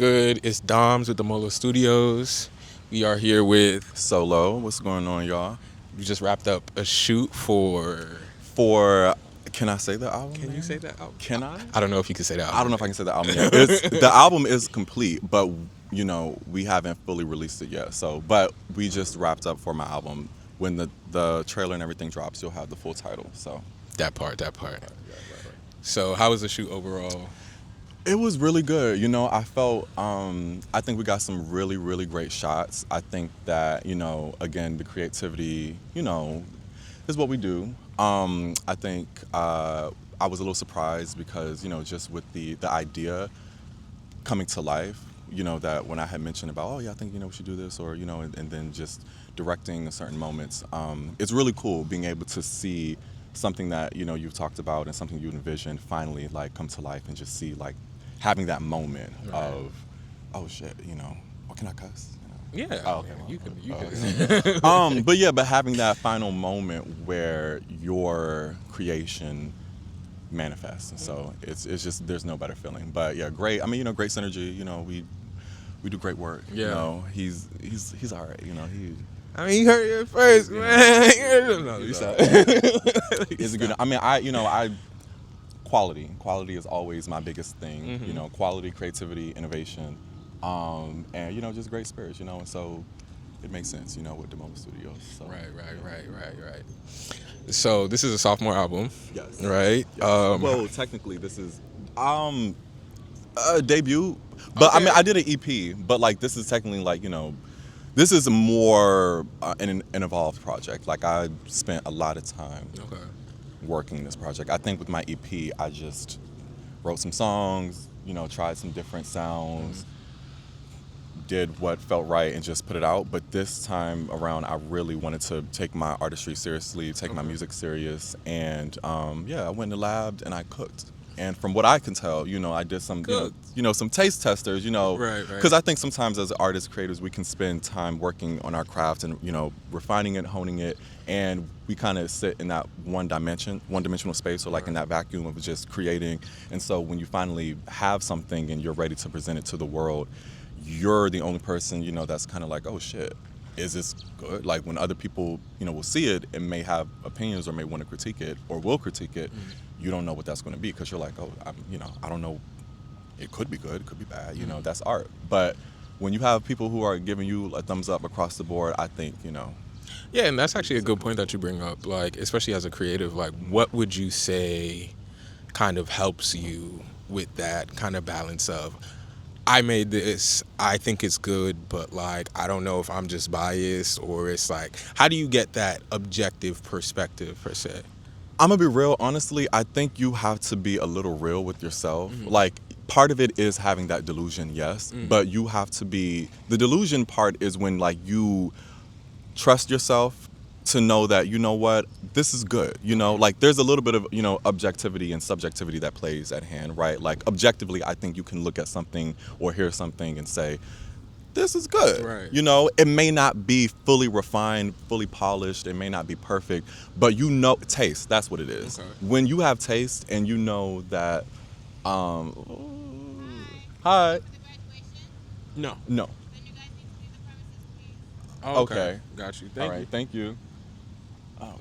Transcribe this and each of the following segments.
good? It's Doms with the Molo Studios. We are here with. Solo, what's going on, y'all? We just wrapped up a shoot for. For can I say the album? Can you say that album? Can I? I don't know if you can say that album. I don't know if I can say the album yet. The album is complete, but we haven't fully released it yet. So, but we just wrapped up for my album. When the trailer and everything drops, you'll have the full title. So That part. So, how was the shoot overall? it was really good. I felt, I think we got some really, really great shots. I think that, again, the creativity, is what we do. I think I was a little surprised because, just with the idea coming to life, that when I had mentioned about, oh, yeah, I think, we should do this or, and then just directing certain moments, it's really cool being able to see something that, you've talked about and something you envisioned finally, like, come to life and just see, like, having that moment of, oh, shit, what can I cuss? Yeah. Oh, okay. You can. But having that final moment where your creation manifests, and so it's just there's no better feeling. But yeah, great. I mean, great synergy. We do great work. Yeah. He's all right. I mean, you heard it first, man. No, you stop. Is good. I mean, I quality is always my biggest thing. Mm-hmm. Quality, creativity, innovation, and just great spirits. And so it makes sense. With the Molo Studios. So. Right. So this is a sophomore album. Yes. Right. Yes. Well, technically, this is a debut, but Okay. I mean, I did an EP, but like this is technically like this is more an evolved project. Like I spent a lot of time Okay. working this project. I think with my EP, I just wrote some songs, tried some different sounds, did what felt right and just put it out. But this time around, I really wanted to take my artistry seriously, take my music serious. And I went in the lab and I cooked. And from what I can tell, I did some, some taste testers, Right. because I think sometimes as artists, creators, we can spend time working on our craft and, refining it, honing it. And we kind of sit in that one-dimensional space, or like in that vacuum of just creating. And so when you finally have something and you're ready to present it to the world, you're the only person, that's kind of like, oh shit, is this good? Like when other people, will see it and may have opinions or may want to critique it or will critique it, you don't know what that's going to be because you're like, oh, I don't know. It could be good, it could be bad, that's art. But when you have people who are giving you a thumbs up across the board, I think, Yeah, and that's actually a good point that you bring up. Like, especially as a creative, like, what would you say kind of helps you with that kind of balance of, I made this, I think it's good, but like, I don't know if I'm just biased, or it's like, how do you get that objective perspective per se? I'm gonna be real, honestly, I think you have to be a little real with yourself. Like, part of it is having that delusion, yes, but you have to be, the delusion part is when like you trust yourself to know that, what, this is good, like there's a little bit of, objectivity and subjectivity that plays at hand, right? Like objectively, I think you can look at something or hear something and say, this is good, Right. It may not be fully refined, fully polished, it may not be perfect, but taste, that's what it is. Okay. When you have taste and you know that, hi, No. no, Oh, Okay. Got you. all right, thank you. Oh,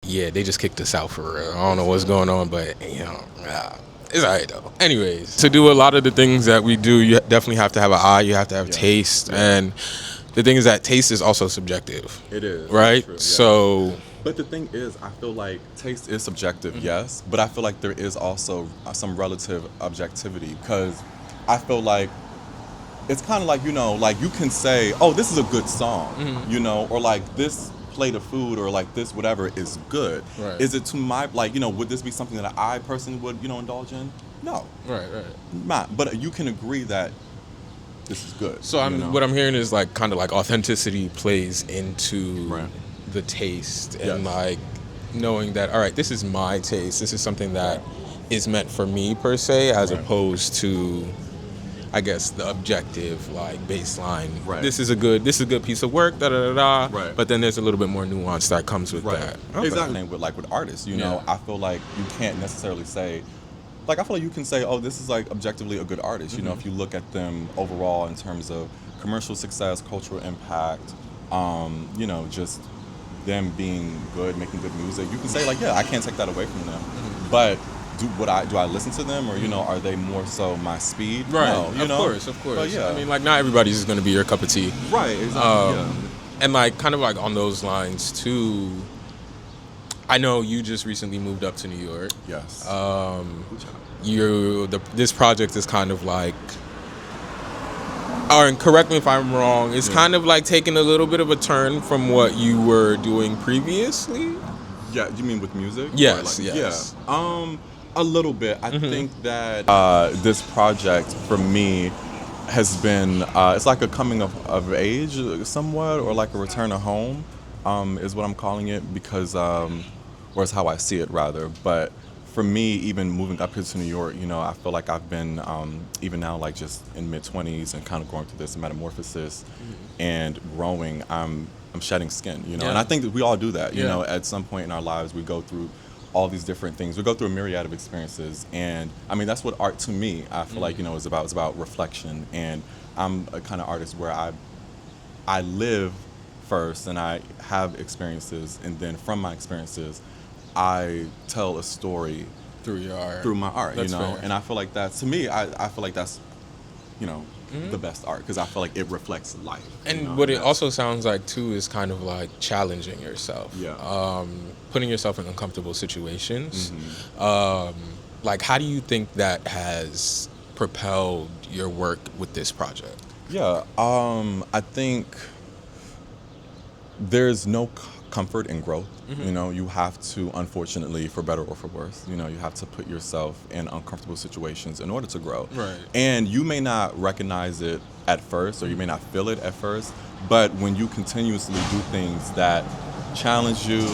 Yeah, they just kicked us out for real. I don't know what's going on, but it's alright though. Anyways, to do a lot of the things that we do, you definitely have to have an eye. You have to have taste, and the thing is that taste is also subjective. it is, Right? true, yeah. So, But the thing is, I feel like taste is subjective, yes, but I feel like there is also some relative objectivity, because I feel like it's kind of like, like you can say, oh, this is a good song, or like this plate of food or like this whatever is good. Right. Is it to my, like, would this be something that I personally would, indulge in? No. right. Not. But you can agree that this is good. So what I'm hearing is like kind of like authenticity plays into Right. the taste, and Yes. like knowing that, all right, this is my taste. This is something that is meant for me per se, as Right. opposed to, I guess, the objective like baseline. Right. This is a good piece of work. Da da da da. Right. But then there's a little bit more nuance that comes with Right. that. Okay. Exactly. With artists, Yeah. I feel like you can't necessarily say like I feel like you can say, oh, this is like objectively a good artist. You know, if you look at them overall in terms of commercial success, cultural impact, you know, just them being good, making good music, you can say like, yeah, I can't take that away from them. But do I listen to them, or you know, are they more so my speed? Right. No, you know. Of But course. I yeah, mean, like, not everybody's going to be your cup of tea. right, exactly. Yeah. And like, kind of like on those lines too. I know you just recently moved up to New York. Yes. This project is kind of like, or and correct me if I'm wrong, it's kind of like taking a little bit of a turn from what you were doing previously. Yeah, you mean with music? Yes, Or like, yes. Yeah. A little bit. I think that this project for me has been it's like a coming of age somewhat, or like a return to home, is what I'm calling it, because or is how I see it rather. But for me, even moving up here to New York, you know, I feel like I've been even now, like just in mid-20s and kind of going through this metamorphosis and growing. I'm shedding skin, you know, and I think that we all do that. You know, at some point in our lives, we go through all these different things. We go through a myriad of experiences, and I mean that's what art to me, I feel like, you know, is about. It's about reflection, and I'm a kind of artist where I live first, and I have experiences, and then from my experiences, I tell a story Through your art. through my art. That's You know, fair. and I feel like that to me, I feel like that's, you know, the best art, because I feel like it reflects life. And you know, what it that's- also sounds like too is kind of like challenging yourself. Yeah. Putting yourself in uncomfortable situations. Mm-hmm. Like, how do you think that has propelled your work with this project? Yeah, I think there's no comfort in growth. You know, you have to, unfortunately, for better or for worse, you know, you have to put yourself in uncomfortable situations in order to grow. Right. And you may not recognize it at first, or you may not feel it at first, but when you continuously do things that challenge you,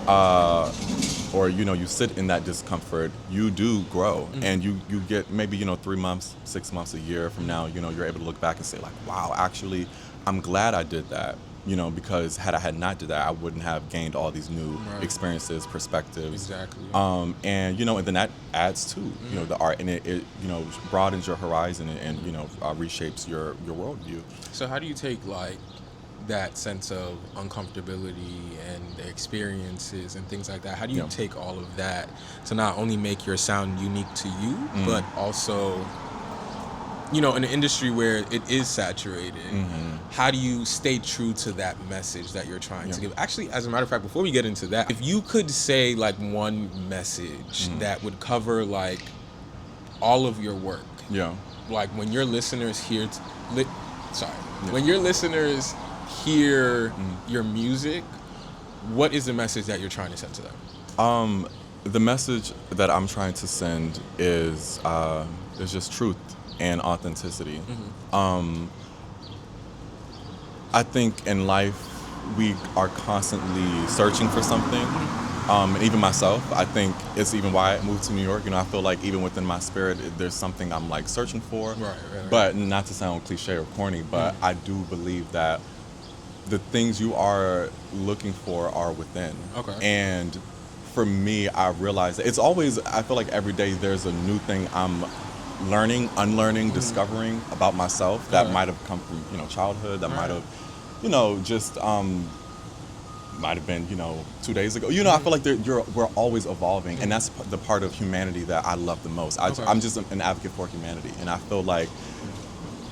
or you know, you sit in that discomfort, you do grow. And you get maybe, you know, 3 months, 6 months, a year from now, you know, you're able to look back and say like, wow, actually I'm glad I did that, you know, because had not did that, I wouldn't have gained all these new experiences, perspectives. Exactly. And you know, and then that adds to, you know, the art, and it you know, broadens your horizon, and you know, reshapes your worldview. So how do you take like that sense of uncomfortability and the experiences and things like that? How do you Yeah. take all of that to not only make your sound unique to you, but also, you know, in an industry where it is saturated, how do you stay true to that message that you're trying to give? Actually, as a matter of fact, before we get into that, if you could say like one message that would cover like all of your work, Yeah. like when your listeners hear when your listeners hear your music, what is the message that you're trying to send to them? The message that I'm trying to send is just truth and authenticity. I think in life we are constantly searching for something. And even myself, I think it's even why I moved to New York. You know, I feel like even within my spirit, there's something I'm like searching for. Right. But not to sound cliche or corny, but I do believe that the things you are looking for are within. Okay. And for me, I realize that it's always, I feel like every day there's a new thing I'm learning, unlearning, discovering about myself that might have come from, you know, childhood, that might have, you know, just might have been, you know, 2 days ago. You know, I feel like we're always evolving, and that's the part of humanity that I love the most. I'm just an advocate for humanity, and I feel like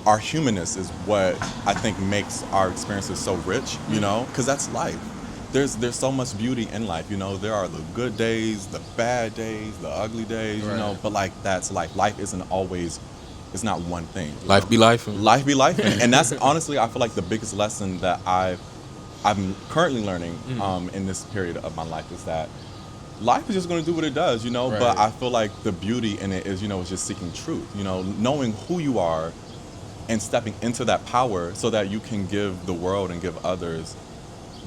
our humanness is what I think makes our experiences so rich, you know, because that's life. There's so much beauty in life, you know. There are the good days, the bad days, the ugly days, you know, but like that's life. Life isn't always, it's not one thing. Life be life. Life be life. And that's honestly, I feel like the biggest lesson that I'm currently learning in this period of my life is that life is just going to do what it does, you know, but I feel like the beauty in it is, you know, is just seeking truth, you know, knowing who you are and stepping into that power so that you can give the world and give others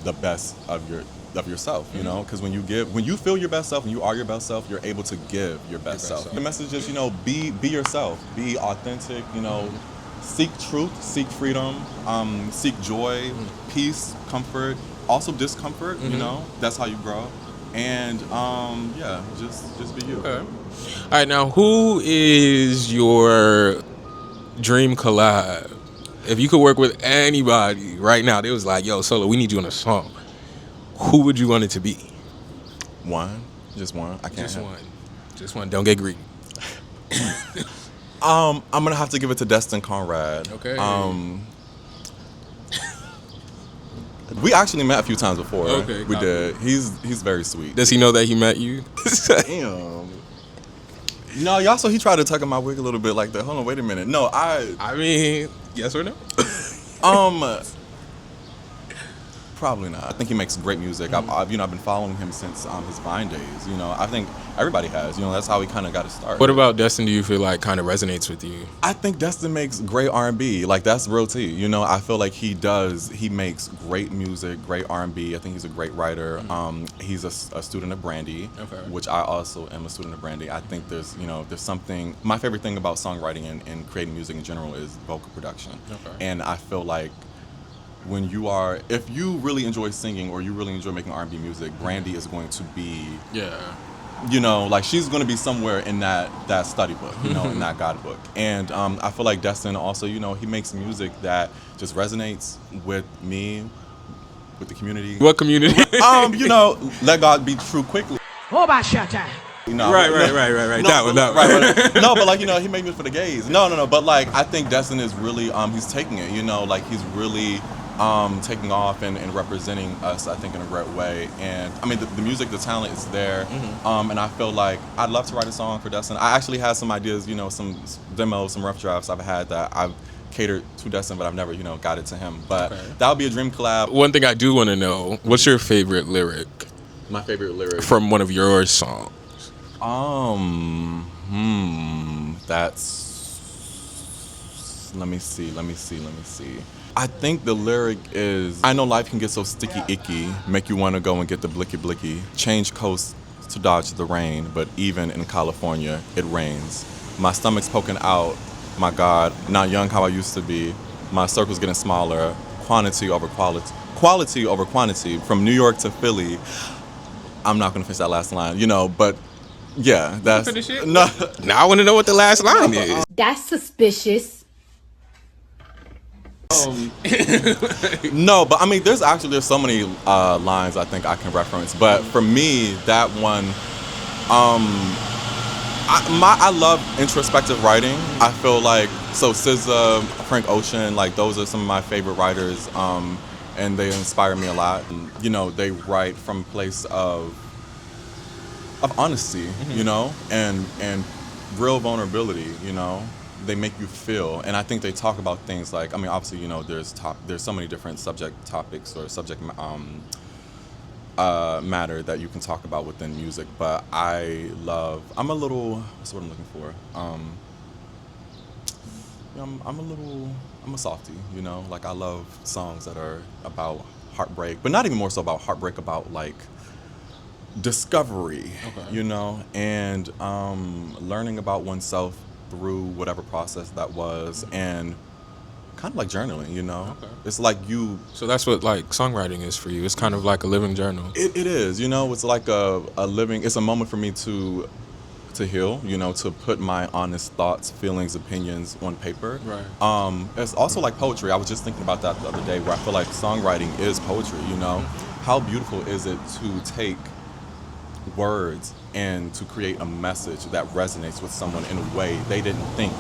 the best of yourself, you know, because when you feel your best self and you are your best self, you're able to give your best self. The message is, you know, be yourself, be authentic, you know, seek truth, seek freedom, seek joy, peace, comfort, also discomfort, you know, that's how you grow. And yeah, just be you. Okay. All right, now who is your dream collab? If you could work with anybody right now, they was like, "Yo, Solo, we need you on a song." Who would you want it to be? One, just one. I can't Just have. one. Just one. Don't get greedy. I'm gonna have to give it to Destin Conrad. Okay. We actually met a few times before. Okay, We copy. did. He's very sweet. Does he know that he met you? Damn. No, y'all. So he tried to tug on my wig a little bit like that. Hold on, wait a minute. No, I mean, yes or no? um probably not. I think he makes great music. I've been following him since his Vine days. I think everybody has. That's how he kind of got to start. What about Destin? Do you feel like kind of resonates with you? I think Destin makes great R&B. Like that's real tea. I feel like he does. He makes great music, great R&B. I think he's a great writer. He's a student of Brandy, Okay. which I also am a student of Brandy. I think there's something. My favorite thing about songwriting and creating music in general is vocal production. Okay. And I feel like if you really enjoy singing or you really enjoy making R&B music, Brandy is going to be, Yeah. like she's going to be somewhere in that study book, in that guidebook. And I feel like Destin also, he makes music that just resonates with me, with the community. What community? Let God be true quickly. Oh, about shut time. No, Right. no, That one. right. No, but he made music for the gays. No. But I think Destin is really he's taking it. He's really taking off and representing us. I think in a great way. And I mean the music, the talent is there. And I feel like I'd love to write a song for Destin. I actually had some ideas. Some demos, some rough drafts I've had that I've catered to Destin, but I've never got it to him. But that would be a dream collab. One thing I do want to know: what's your favorite lyric My favorite lyric from one of your songs? That's. Let me see. I think the lyric is, I know life can get so sticky icky, make you want to go and get the blicky blicky, change coast to dodge the rain, but even in California, it rains. My stomach's poking out, my God, not young how I used to be. My circle's getting smaller, quantity over quantity, from New York to Philly. I'm not gonna finish that last line, but yeah, that's Finish it? no. Now I want to know what the last line is. That's suspicious. No, but I mean, there's so many lines I think I can reference. But for me, that one, I love introspective writing. I feel like SZA, Frank Ocean, like those are some of my favorite writers, and they inspire me a lot. And, they write from a place of honesty, and real vulnerability, They make you feel, and I think they talk about things like, I mean, obviously, there's so many different topics or subject matter that you can talk about within music, but I'm a little, what's the word I'm looking for? I'm a softie, like I love songs that are about heartbreak, but not even more so about heartbreak, about like discovery, Okay. and learning about oneself through whatever process that was, and kind of like journaling, Okay. It's like So that's what like songwriting is for you. It's kind of like a living journal. it is, it's like a living, it's a moment for me to heal, to put my honest thoughts, feelings, opinions on paper. Right. It's also like poetry. I was just thinking about that the other day, where I feel like songwriting is poetry, How beautiful is it to take words and to create a message that resonates with someone in a way they didn't think,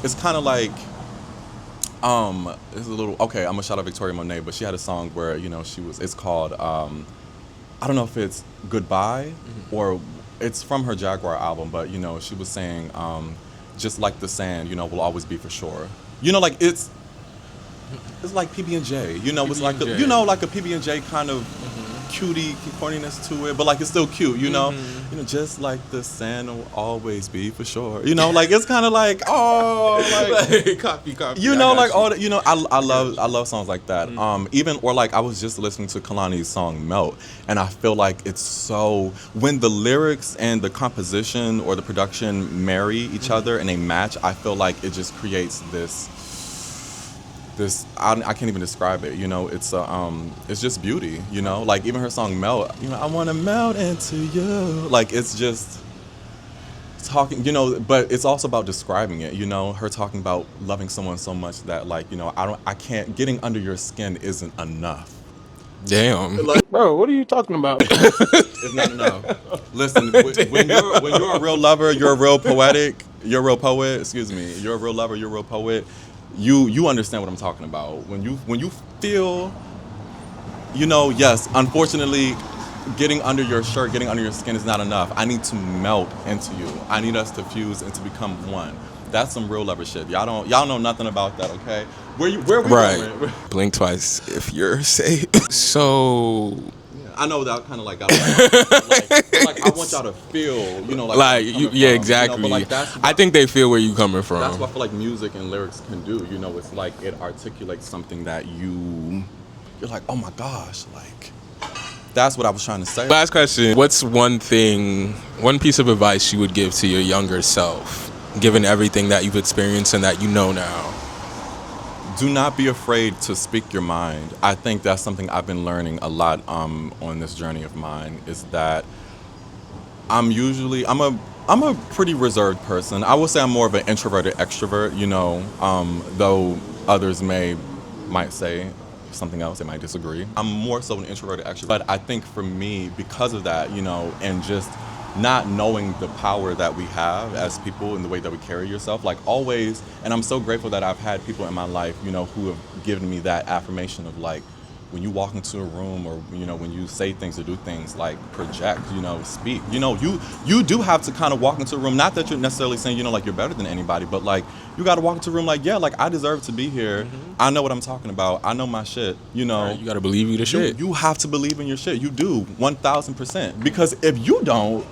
It's kind of like, it's a little, okay, I'm gonna shout out Victoria Monet, but she had a song where, it's called, I don't know if it's Goodbye or it's from her Jaguar album, but, she was saying, just like the sand, will always be for sure. Like it's like PB&J, it's like, PB&J. like a PB&J kind of cutie corniness to it, but like it's still cute, just like the sand will always be for sure, like it's kind of like, oh, like copy. like all that, I love songs like that. Even, or like I was just listening to Kalani's song Melt, and I feel like it's so, when the lyrics and the composition or the production marry each other and they match, I feel like it just creates this this I can't even describe it. You know, it's just beauty. You know, like even her song "Melt." You know, I want to melt into you. Like it's just talking. You know, but it's also about describing it. You know, her talking about loving someone so much that like, you know, I can't, getting under your skin isn't enough. Damn. Like Bro, what are you talking about? it's not enough. Listen, when you're a real lover, you're a real poetic, you're a real poet. Excuse me, you're a real lover, you're a real poet. You understand what I'm talking about. When you feel, you know, yes, unfortunately, getting under your shirt, getting under your skin is not enough. I need to melt into you. I need us to fuse and to become one. That's some real lover shit. Y'all know nothing about that, okay? Where we Right. going? Blink twice if you're safe. So, I know that kind of like got like I want y'all to feel, you know, like where I'm coming yeah, from, you know, exactly. but like I think they feel where you coming that's from. what I feel like music and lyrics can do. You know, it's like it articulates something that you're like, oh my gosh, like that's what I was trying to say. Last question. What's one piece of advice you would give to your younger self, given everything that you've experienced and that you know now? Do not be afraid to speak your mind. I think that's something I've been learning a lot on this journey of mine, is that I'm a pretty reserved person. I would say I'm more of an introverted extrovert, you know, though others might say something else, they might disagree. I'm more so an introverted extrovert. But I think for me, because of that, you know, and just not knowing the power that we have as people and the way that we carry yourself, like always, and I'm so grateful that I've had people in my life, you know, who have given me that affirmation of like, when you walk into a room, or you know, when you say things or do things, like project, you know, speak, you know, you do have to kind of walk into a room, not that you're necessarily saying, you know, like you're better than anybody, but like you got to walk into a room like, yeah, like I deserve to be here. I know what I'm talking about, I know my shit, you know. Right, you gotta believe you the shit. You have to believe in your shit. You do 1,000%, because if you don't,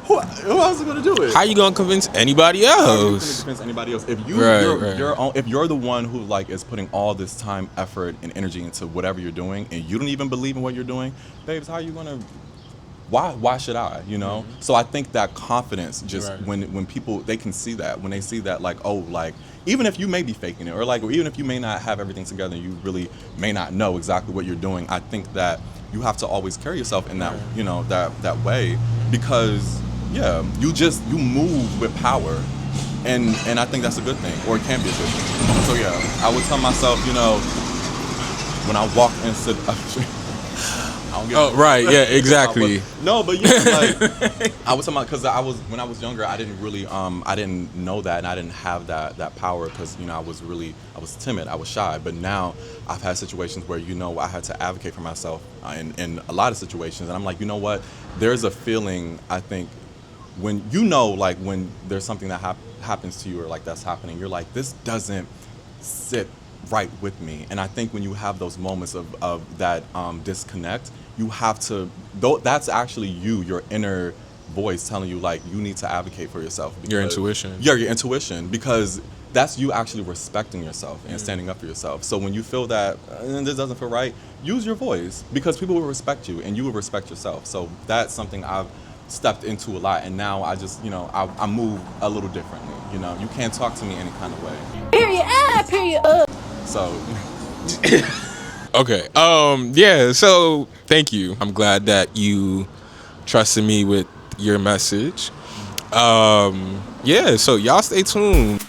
who else is gonna do it? How you gonna convince anybody How are you gonna else? convince anybody else? If if you're the one who like is putting all this time, effort, and energy into whatever you're doing, and you don't even believe in what you're doing, babes, how are you gonna? Why should I? You know. So I think that confidence, just Right. when people, they can see that, when they see that, like, oh, like even if you may be faking it, or like, or even if you may not have everything together, and you really may not know exactly what you're doing, I think that you have to always carry yourself in that, you know, that way, because yeah, you move with power, and I think that's a good thing, or it can be a good thing. So yeah, I would tell myself, you know, when I walk into I don't get Oh, right, yeah, exactly. no, but yeah, like I was talking about, because when I was younger, I didn't really I didn't know that, and I didn't have that power, because you know I was timid, I was shy. But now I've had situations where, you know, I had to advocate for myself in a lot of situations, and I'm like, you know what? There's a feeling, I think, when you know, like when there's something that happens to you, or like that's happening, you're like, this doesn't sit right with me. And I think when you have those moments of that disconnect, you have to, though, that's actually your inner voice telling you like you need to advocate for yourself. Your intuition. Yeah, your intuition, because that's you actually respecting yourself and standing up for yourself. So when you feel that this doesn't feel right, use your voice, because people will respect you and you will respect yourself. So that's something I've stepped into a lot, and now I just, you know, I move a little differently. You know, you can't talk to me any kind of way. Period. Period. So Okay. Yeah. So thank you. I'm glad that you trusted me with your message. Yeah. So y'all stay tuned.